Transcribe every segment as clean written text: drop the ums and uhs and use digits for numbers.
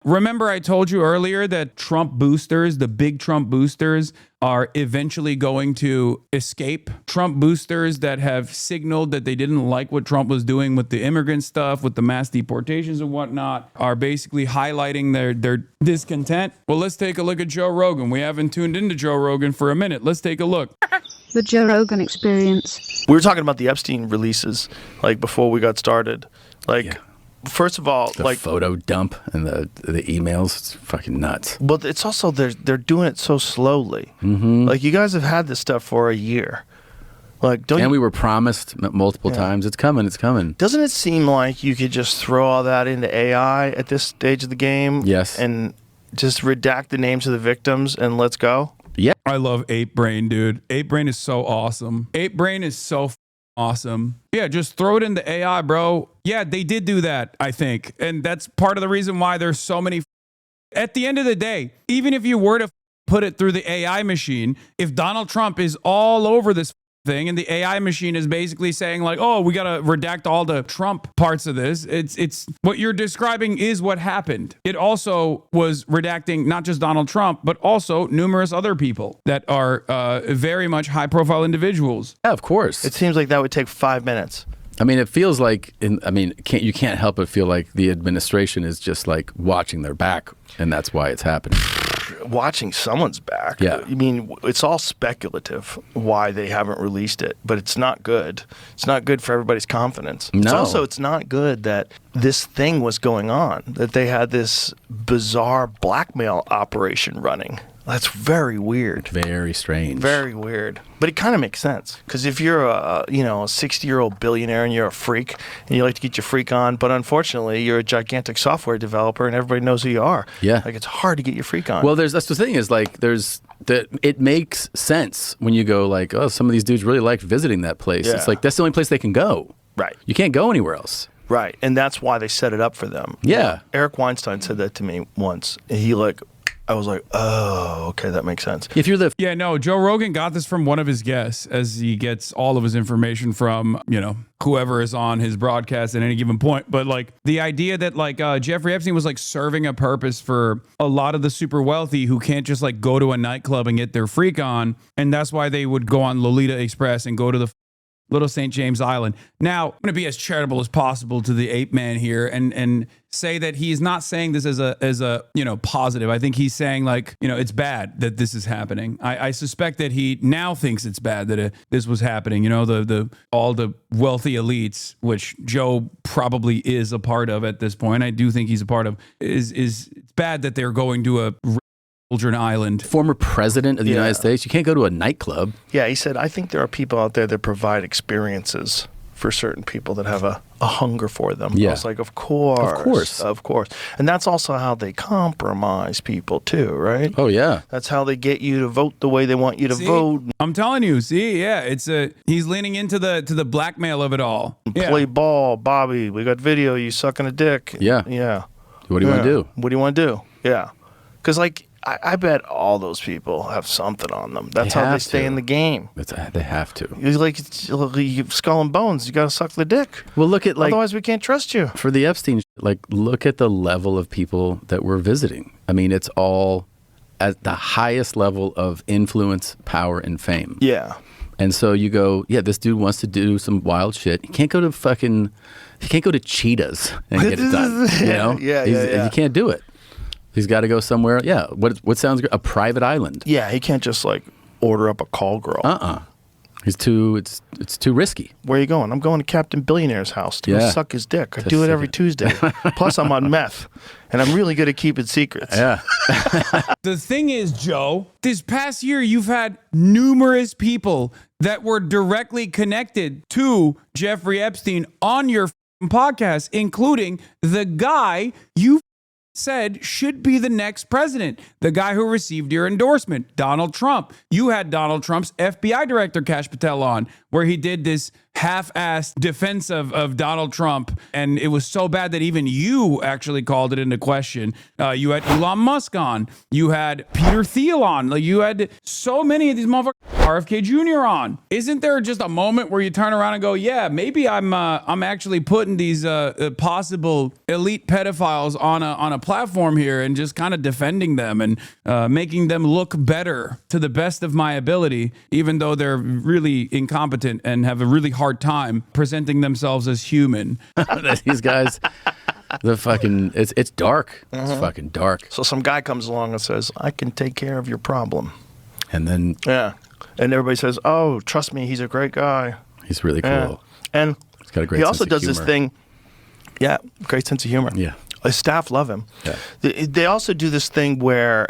Remember I told you earlier that Trump boosters, the big Trump boosters, are eventually going to escape? Trump boosters that have signaled that they didn't like what Trump was doing with the immigrant stuff, with the mass deportations and whatnot, are basically highlighting their discontent. Well, let's take a look at Joe Rogan. We haven't tuned into Joe Rogan for a minute. Let's take a look. The Joe Rogan Experience. We were talking about the Epstein releases, like, before we got started. Like... Yeah. First of all, the photo dump and the emails, it's fucking nuts. But it's also they're doing it so slowly. Mm-hmm. Like, you guys have had this stuff for a year. Like, we were promised multiple times, it's coming, it's coming. Doesn't it seem like you could just throw all that into AI at this stage of the game? Yes. And just redact the names of the victims and let's go? Yeah. I love Ape Brain, dude. Ape Brain is so awesome. Ape Brain is so awesome. Yeah, just throw it into AI, bro. Yeah, they did do that, I think. And that's part of the reason why there's so many. At the end of the day, even if you were to put it through the AI machine, if Donald Trump is all over this thing and the AI machine is basically saying like, oh, we got to redact all the Trump parts of this. It's what you're describing is what happened. It also was redacting not just Donald Trump, but also numerous other people that are very much high profile individuals. Yeah, of course. It seems like that would take 5 minutes. I mean, it feels like, you can't help but feel like the administration is just like watching their back, and that's why it's happening. Watching someone's back. Yeah. I mean, it's all speculative why they haven't released it, but it's not good. It's not good for everybody's confidence. No. It's not good that this thing was going on, that they had this bizarre blackmail operation running. That's very weird. Very strange. Very weird. But it kind of makes sense. Because if you're a 60-year-old billionaire and you're a freak and you like to get your freak on, but unfortunately you're a gigantic software developer and everybody knows who you are. Yeah. Like, it's hard to get your freak on. Well, that's the thing is like it makes sense when you go like, oh, some of these dudes really liked visiting that place. Yeah. It's like that's the only place they can go. Right. You can't go anywhere else. Right. And that's why they set it up for them. Yeah. Eric Weinstein said that to me once. And I was like, oh, okay, that makes sense. If you're Yeah, no, Joe Rogan got this from one of his guests, as he gets all of his information from, whoever is on his broadcast at any given point. But like the idea that like Jeffrey Epstein was like serving a purpose for a lot of the super wealthy who can't just like go to a nightclub and get their freak on. And that's why they would go on Lolita Express and go to the Little St. James Island. Now, I'm going to be as charitable as possible to the ape man here and say that he's not saying this as a positive. I think he's saying like, it's bad that this is happening. I suspect that he now thinks it's bad that this was happening. All the wealthy elites, which Joe probably is a part of at this point. I do think he's a part of. It's bad that they're going to a island. Former president of the United States, you can't go to a nightclub. Yeah, he said, I think there are people out there that provide experiences for certain people that have a hunger for them. Yeah. I was like, of course. And that's also how they compromise people too, right? Oh, yeah. That's how they get you to vote the way they want you to vote. I'm telling you, he's leaning into the blackmail of it all. Play ball, Bobby. We got video, you sucking a dick. Yeah. Yeah. What do you want to do? What do you want to do? Yeah. Because I bet all those people have something on them. That's how they stay in the game. They have to. It's like skull and bones. You got to suck the dick. Well, look at otherwise we can't trust you. For the Epstein, look at the level of people that we're visiting. I mean, it's all at the highest level of influence, power, and fame. Yeah. And so you go, this dude wants to do some wild shit. He can't go to Cheetahs and get it done. Yeah. You can't do it. He's got to go somewhere. Yeah. What sounds good? A private island. Yeah. He can't just order up a call girl. It's too risky. Where are you going? I'm going to Captain Billionaire's house to go suck his dick. I do it every Tuesday. Plus, I'm on meth, and I'm really good at keeping secrets. Yeah. The thing is, Joe, this past year, you've had numerous people that were directly connected to Jeffrey Epstein on your podcast, including the guy you said should be the next president, the guy who received your endorsement, Donald Trump. You had Donald Trump's FBI director, Kash Patel, on. where he did this half-assed defense of Donald Trump, and it was so bad that even you actually called it into question. You had Elon Musk on, you had Peter Thiel on, like you had so many of these motherfuckers, RFK Jr. on. Isn't there just a moment where you turn around and go, yeah, maybe I'm actually putting these possible elite pedophiles on a platform here and just kind of defending them and making them look better to the best of my ability, even though they're really incompetent and have a really hard time presenting themselves as human. These guys, it's dark. It's fucking dark. So some guy comes along and says, I can take care of your problem. And then and everybody says, oh, trust me, he's a great guy. he's really cool. Yeah. And He's got a great he also sense of does this humor. thing. Yeah, great sense of humor. Yeah. His staff love him. Yeah. They also do this thing where,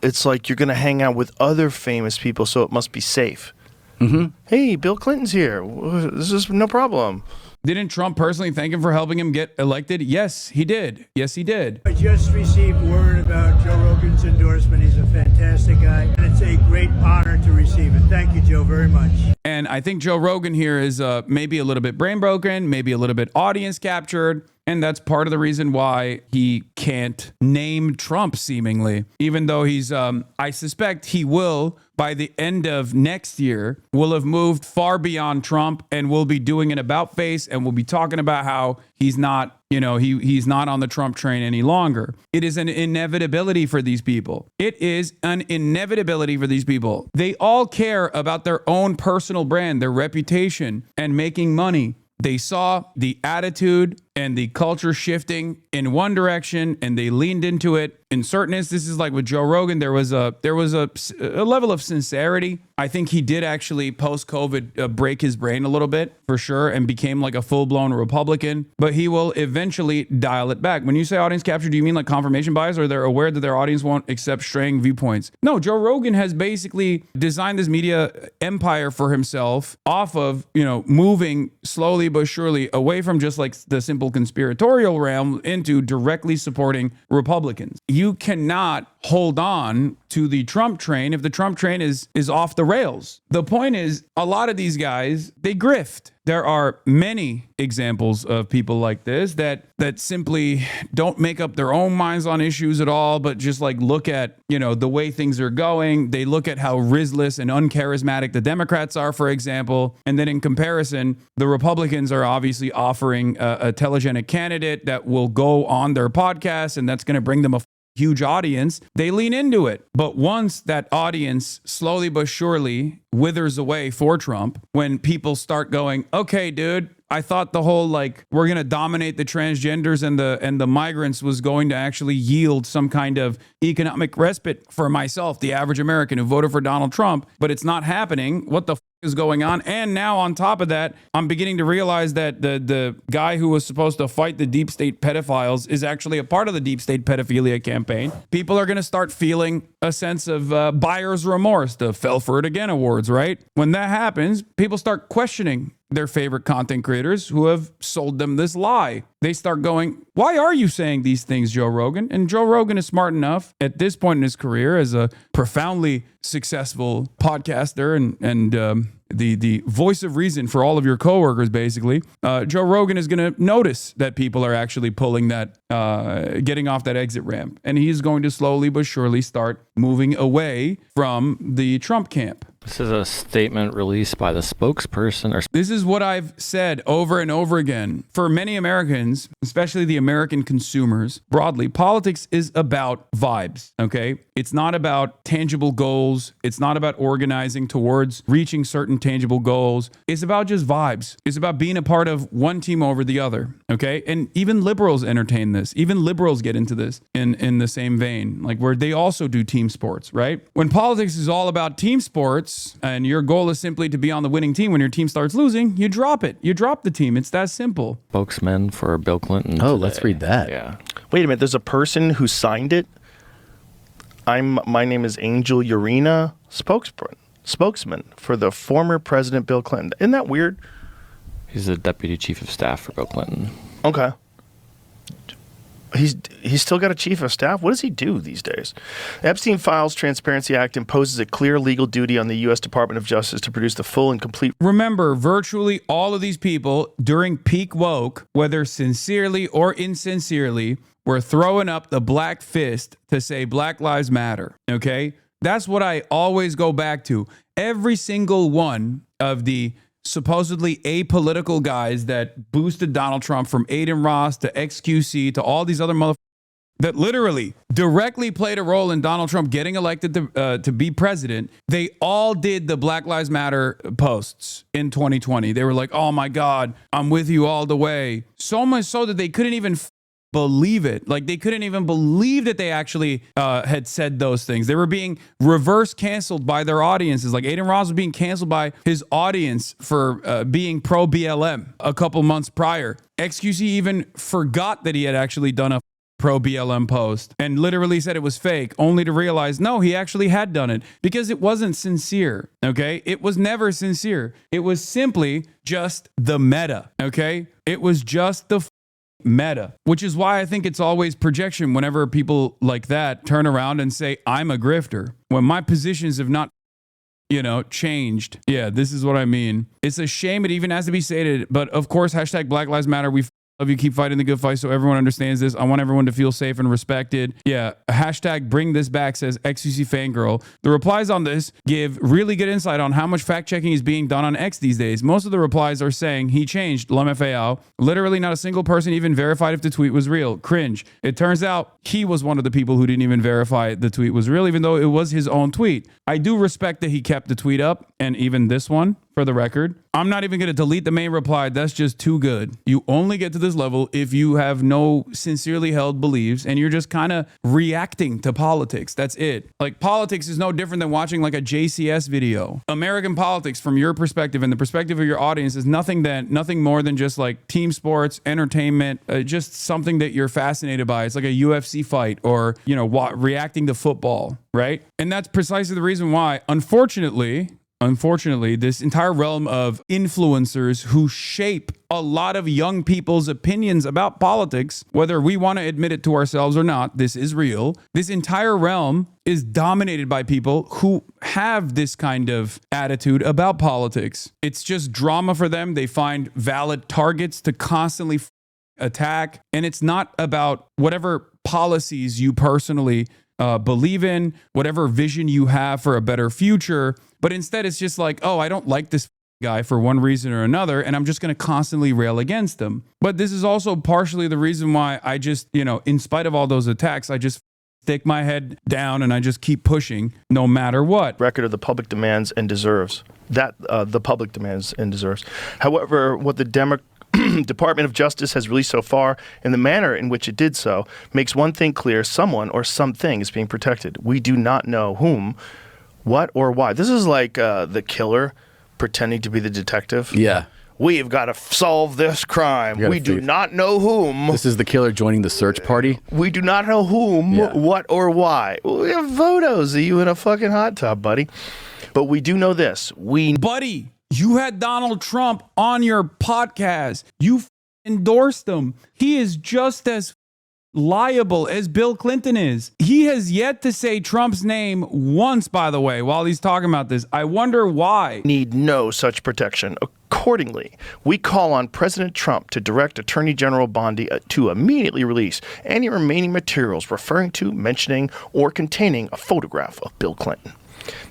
it's like you're going to hang out with other famous people, so it must be safe. Mm-hmm. Hey, Bill Clinton's here. This is no problem. Didn't Trump personally thank him for helping him get elected? Yes, he did. Yes, he did. I just received word about Joe Rogan's endorsement. He's a fantastic guy, and it's a great honor to receive it. Thank you, Joe, very much. And I think Joe Rogan here is maybe a little bit brain broken, maybe a little bit audience captured. And that's part of the reason why he can't name Trump, seemingly, even though he's, I suspect he will, by the end of next year, will have moved far beyond Trump and will be doing an about face and will be talking about how he's not, he's not on the Trump train any longer. It is an inevitability for these people. It is an inevitability for these people. They all care about their own personal brand, their reputation, and making money. They saw the attitude and the culture shifting in one direction, and they leaned into it. In certain instances, like with Joe Rogan, there was a level of sincerity. I think he did actually post-COVID break his brain a little bit for sure, and became like a full-blown Republican. But he will eventually dial it back. When you say audience capture, do you mean like confirmation bias, or they're aware that their audience won't accept straying viewpoints? No, Joe Rogan has basically designed this media empire for himself off of moving slowly but surely away from just like the simple conspiratorial realm into directly supporting Republicans. You cannot hold on to the Trump train if the Trump train is off the rails. The point is, a lot of these guys, they grift. There are many examples of people like this that simply don't make up their own minds on issues at all, but just like look at, the way things are going. They look at how rizless and uncharismatic the Democrats are, for example. And then in comparison, the Republicans are obviously offering a telegenic candidate that will go on their podcast, and that's going to bring them a huge audience. They lean into it. But once that audience slowly but surely withers away for Trump, when people start going, okay, dude, I thought the whole we're going to dominate the transgenders and the migrants was going to actually yield some kind of economic respite for myself, the average American who voted for Donald Trump, but it's not happening. What the is going on? And now on top of that, I'm beginning to realize that the guy who was supposed to fight the deep state pedophiles is actually a part of the deep state pedophilia campaign. People are going to start feeling a sense of buyer's remorse, the Fell for It Again awards, right? When that happens, people start questioning their favorite content creators who have sold them this lie. They start going, why are you saying these things, Joe Rogan? And Joe Rogan is smart enough at this point in his career as a profoundly successful podcaster and the voice of reason for all of your coworkers, basically. Joe Rogan is going to notice that people are actually pulling that, getting off that exit ramp. And he's going to slowly but surely start moving away from the Trump camp. This is a statement released by the spokesperson. This is what I've said over and over again. For many Americans, especially the American consumers, broadly, politics is about vibes, okay? It's not about tangible goals. It's not about organizing towards reaching certain tangible goals. It's about just vibes. It's about being a part of one team over the other, okay? And even liberals entertain this. Even liberals get into this in the same vein, like where they also do team sports, right? When politics is all about team sports, and your goal is simply to be on the winning team, when your team starts losing, you drop it. You drop the team. It's that simple. Spokesman for Bill Clinton. Oh, today. let's read that. Yeah. Wait a minute. There's a person who signed it. My name is Angel Urena, spokesman for the former President Bill Clinton. Isn't that weird? He's the deputy chief of staff for Bill Clinton. Okay. He's still got a chief of staff. What does he do these days? Epstein Files Transparency Act imposes a clear legal duty on the U.S. Department of Justice to produce the full and complete. Remember, virtually all of these people during peak woke, whether sincerely or insincerely, were throwing up the black fist to say Black Lives Matter. Okay? That's what I always go back to. Every single one of the supposedly apolitical guys that boosted Donald Trump, from Aiden Ross to XQC to all these other motherfuckers that literally directly played a role in Donald Trump getting elected to be president, they all did the Black Lives Matter posts in 2020. They were like, oh my God, I'm with you all the way. So much so that they couldn't even believe it. Like, they couldn't even believe that they actually had said those things. They were being reverse canceled by their audiences. Like, Aiden Ross was being canceled by his audience for being pro BLM a couple months prior. XQC even forgot that he had actually done a pro BLM post and literally said it was fake, only to realize, no, he actually had done it, because it wasn't sincere. Okay. It was never sincere. It was simply just the meta. Okay. It was just the meta, which is why I think it's always projection whenever people like that turn around and say, I'm a grifter, when my positions have not, changed. Yeah, this is what I mean. It's a shame it even has to be stated, but of course, hashtag Black Lives Matter. We love you. Keep fighting the good fight so everyone understands this. I want everyone to feel safe and respected. Yeah, hashtag bring this back, says XUC Fangirl. The replies on this give really good insight on how much fact-checking is being done on X these days. Most of the replies are saying he changed LMFAO. Literally not a single person even verified if the tweet was real. Cringe. It turns out he was one of the people who didn't even verify the tweet was real, even though it was his own tweet. I do respect that he kept the tweet up, and even this one, for the record. I'm not even going to delete the main reply. That's just too good. You only get to this level if you have no sincerely held beliefs and you're just kind of reacting to politics. That's it. Like, politics is no different than watching like a JCS video. American politics, from your perspective and the perspective of your audience, is nothing more than just like team sports, entertainment, just something that you're fascinated by. It's like a UFC fight or, reacting to football, right? And that's precisely the reason why, unfortunately, this entire realm of influencers who shape a lot of young people's opinions about politics, whether we want to admit it to ourselves or not, this is real. This entire realm is dominated by people who have this kind of attitude about politics. It's just drama for them. They find valid targets to constantly attack. And it's not about whatever policies you personally believe in, whatever vision you have for a better future. But instead, it's just like, oh, I don't like this guy for one reason or another, and I'm just going to constantly rail against him. But this is also partially the reason why I just, in spite of all those attacks, I just stick my head down and I just keep pushing no matter what. Record of the public demands and deserves. The public demands and deserves. However, what the Department of Justice has released so far, and the manner in which it did so, makes one thing clear: someone or something is being protected. We do not know whom, what, or why. This is like the killer pretending to be the detective. Yeah. We've got to solve this crime. We do not know whom. This is the killer joining the search party. We do not know whom, what, or why. We have photos of you in a fucking hot tub, buddy. But we do know this. Buddy, you had Donald Trump on your podcast. You endorsed him. He is just as liable as Bill Clinton is. He has yet to say Trump's name once, by the way, while he's talking about this. I wonder why. Need no such protection. Accordingly, we call on President Trump to direct Attorney General Bondi to immediately release any remaining materials referring to, mentioning, or containing a photograph of Bill Clinton.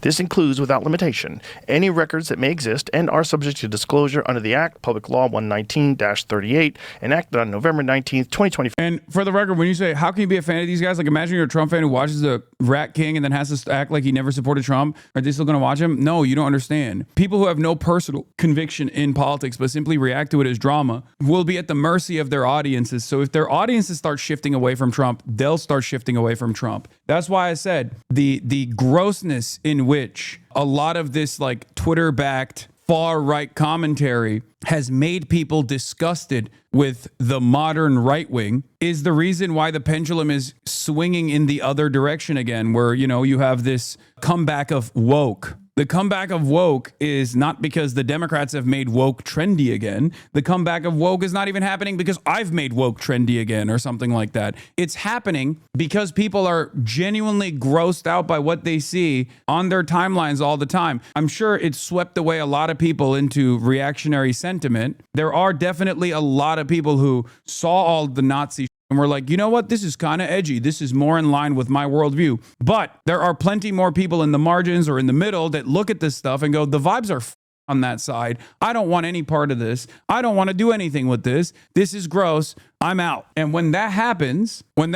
This includes, without limitation, any records that may exist and are subject to disclosure under the Act, Public Law 119-38, enacted on November 19th, 2020. And for the record, when you say, how can you be a fan of these guys? Like, imagine you're a Trump fan who watches the Rat King and then has to act like he never supported Trump. Are they still going to watch him? No, you don't understand. People who have no personal conviction in politics but simply react to it as drama will be at the mercy of their audiences. So if their audiences start shifting away from Trump, they'll start shifting away from Trump. That's why I said the grossness in which a lot of this like Twitter-backed far-right commentary has made people disgusted with the modern right wing is the reason why the pendulum is swinging in the other direction again, where, you have this comeback of woke. The comeback of woke is not because the Democrats have made woke trendy again. The comeback of woke is not even happening because I've made woke trendy again or something like that. It's happening because people are genuinely grossed out by what they see on their timelines all the time. I'm sure it swept away a lot of people into reactionary sentiment. There are definitely a lot of people who saw all the Nazi and we're like, you know what? This is kind of edgy. This is more in line with my worldview. But there are plenty more people in the margins or in the middle that look at this stuff and go, the vibes are on that side. I don't want any part of this. I don't want to do anything with this. This is gross. I'm out. And when that happens, when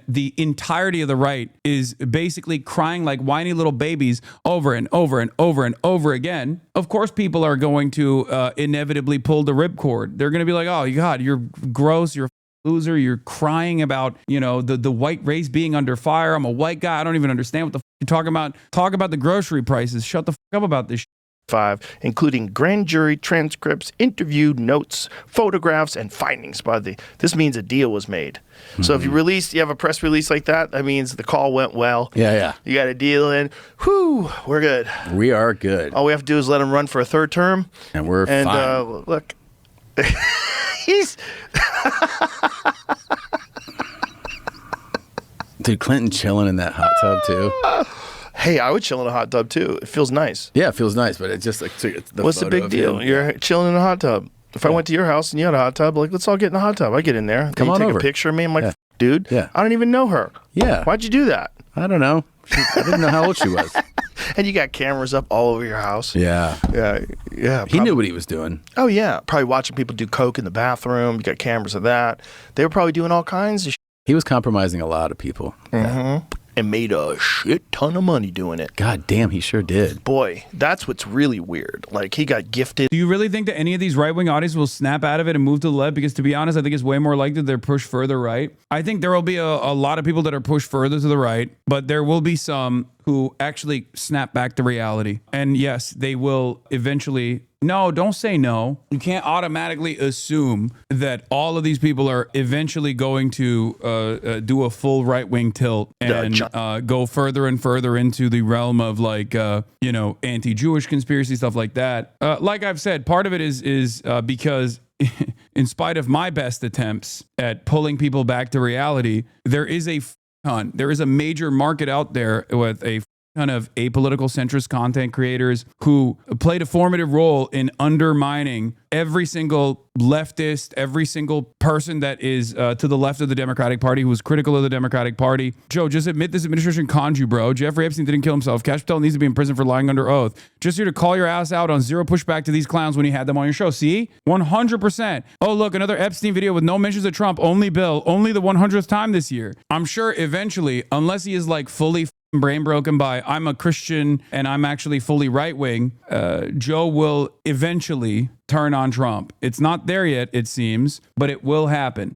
the entirety of the right is basically crying like whiny little babies over and over and over and over again, of course people are going to inevitably pull the ripcord. They're going to be like, oh God, you're gross. You're loser, you're crying about, the white race being under fire. I'm a white guy. I don't even understand what the you're talking about. Talk about the grocery prices. Shut the up about this. 5, including grand jury transcripts, interview notes, photographs, and findings by this means a deal was made. Mm-hmm. So if you have a press release like that means the call went well. Yeah. You got a deal in. Whew, we're good. We are good. All we have to do is let him run for a third term. And we're fine. Look. He's Dude, Clinton chilling in that hot tub too. Hey, I would chill in a hot tub too. It feels nice. Yeah, it feels nice, but it's just like what's the big deal? You're chilling in a hot tub. If I went to your house and you had a hot tub, like, let's all get in the hot tub. I get in there. Come on take over. A picture of me. I'm like, dude, I don't even know her. Yeah. Why'd you do that? I don't know. I didn't know how old she was. And you got cameras up all over your house. Yeah. He knew what he was doing. Oh, yeah. Probably watching people do coke in the bathroom. You got cameras of that. They were probably doing all kinds of shit. He was compromising a lot of people. Mm-hmm. And made a shit ton of money doing it. God damn, he sure did. Boy, that's what's really weird. Like, he got gifted. Do you really think that any of these right-wing audiences will snap out of it and move to the left? Because to be honest, I think it's way more likely they're pushed further right. I think there will be a lot of people that are pushed further to the right, but there will be some who actually snap back to reality. And yes, they will eventually. No, don't say no. You can't automatically assume that all of these people are eventually going to do a full right-wing tilt and go further and further into the realm of like, anti-Jewish conspiracy, stuff like that. Like I've said, part of it is because in spite of my best attempts at pulling people back to reality, there is a major market out there with a ton of apolitical centrist content creators who played a formative role in undermining every single leftist, every single person that is to the left of the Democratic Party who was critical of the Democratic Party. Joe, just admit this administration conned you, bro. Jeffrey Epstein didn't kill himself. Kash Patel needs to be in prison for lying under oath. Just here to call your ass out on zero pushback to these clowns when you had them on your show. See? 100%. Oh, look, another Epstein video with no mentions of Trump. Only Bill. Only the 100th time this year. I'm sure eventually, unless he is like fully brain broken by I'm a Christian and I'm actually fully right wing, Joe will eventually turn on Trump. It's not there yet, it seems, but it will happen.